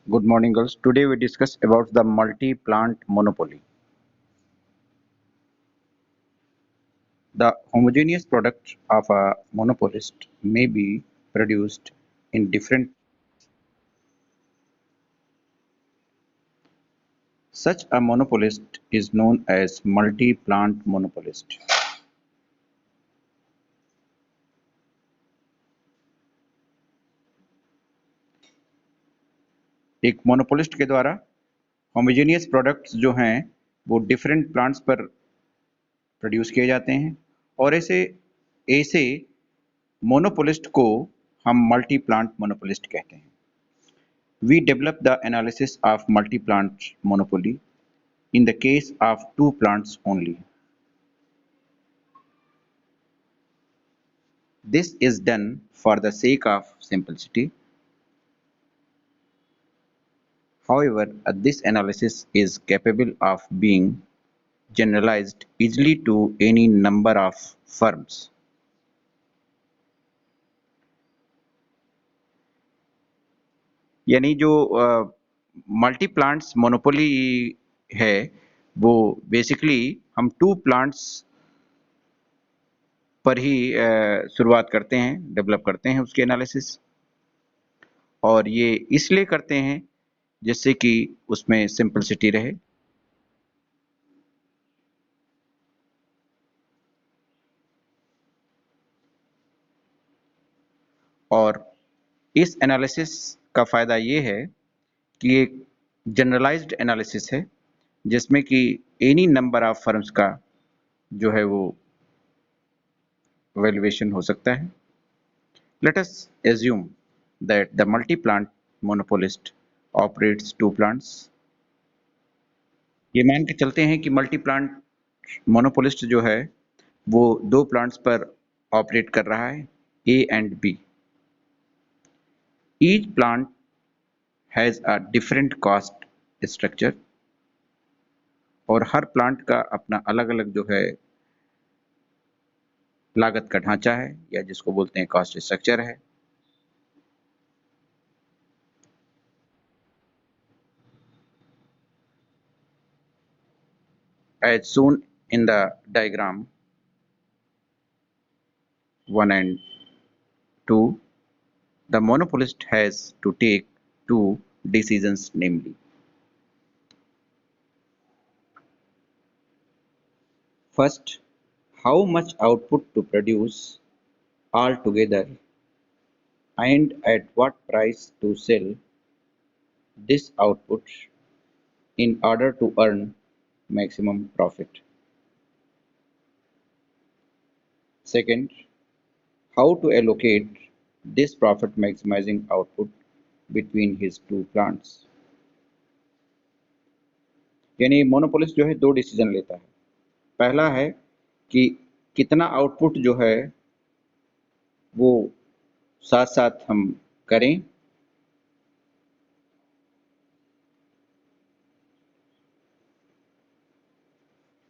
Good morning, girls. Today we discuss about the multi-plant monopoly. The homogeneous product of a monopolist may be produced in different. Such a monopolist is known as multi-plant monopolist. एक monopolist के द्वारा homogeneous products जो हैं वो different plants पर produce किए जाते हैं और ऐसे ऐसे मोनोपोलिस्ट को हम मल्टी प्लांट मोनोपोलिस्ट कहते हैं. We develop the analysis of multi-plant monopoly in the case of two plants only. This is done for the sake of simplicity. However, this analysis is capable of being generalized easily to any number of firms. यानी जो multi plants monopoly है वो basically हम to plants पर ही शुरुआत करते हैं, develop करते हैं उसके एनालिसिस, और ये इसलिए करते हैं जिससे कि उसमें सिंपलिसिटी रहे. और इस एनालिसिस का फ़ायदा ये है कि एक जनरलाइज्ड एनालिसिस है जिसमें कि एनी नंबर ऑफ फर्म्स का जो है वो वैल्यूएशन हो सकता है. Let us assume that the multi-plant monopolist operates two plants. ये मान के चलते हैं कि मल्टी प्लांट मोनोपोलिस्ट जो है वो दो प्लांट्स पर ऑपरेट कर रहा है, A and B. Each plant has a different cost structure और हर प्लांट का अपना अलग-अलग जो है लागत का ढांचा है या जिसको बोलते हैं कॉस्ट स्ट्रक्चर है. As shown in the diagram 1 and 2, the monopolist has to take two decisions, namely: first, how much output to produce altogether and at what price to sell this output in order to earn maximum profit. Second, how to allocate this profit maximizing output between his two plants. यानी monopolist जो है दो decision लेता है. पहला है कि कितना आउटपुट जो है वो साथ साथ हम करें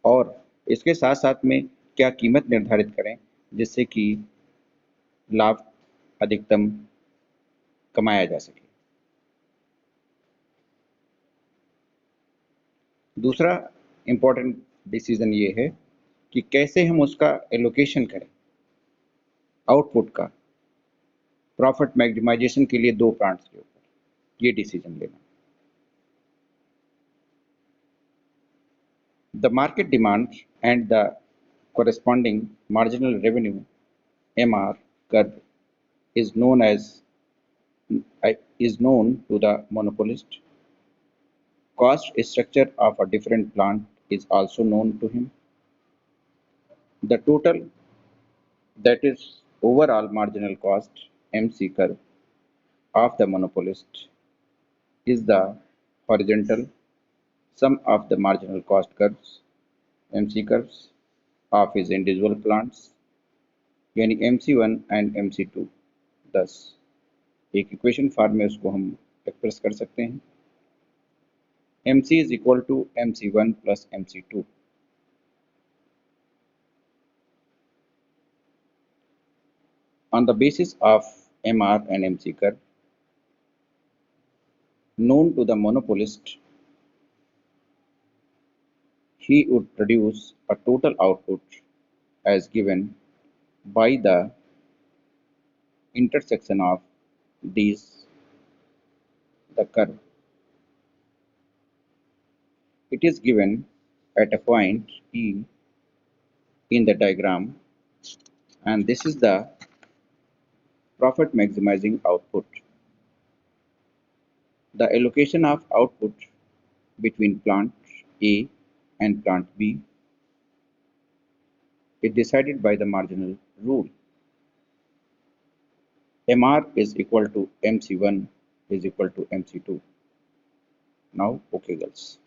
और इसके साथ साथ में क्या कीमत निर्धारित करें जिससे कि लाभ अधिकतम कमाया जा सके. दूसरा इम्पोर्टेंट डिसीजन ये है कि कैसे हम उसका एलोकेशन करें आउटपुट का प्रॉफिट मैक्सिमाइजेशन के लिए दो प्लांट्स के ऊपर, ये डिसीजन लेना. The market demand and the corresponding marginal revenue (MR) curve is known to the monopolist. Cost structure of a different plant is also known to him. The total, that is overall marginal cost (MC) curve of the monopolist is the horizontal sum of the marginal cost curves (MC curves) of his individual plants, यानी MC1 and MC2. thus एक equation form में उसको हम express कर सकते हैं. MC is equal to MC1 plus MC2. On the basis of MR and MC curve, known to the monopolist, he would produce a total output as given by the intersection of these the curve. It is given at a point E in the diagram, and this is the profit maximizing output. The allocation of output between plant A and plant B is decided by the marginal rule. MR is equal to MC1 is equal to MC2. Now, okay, girls.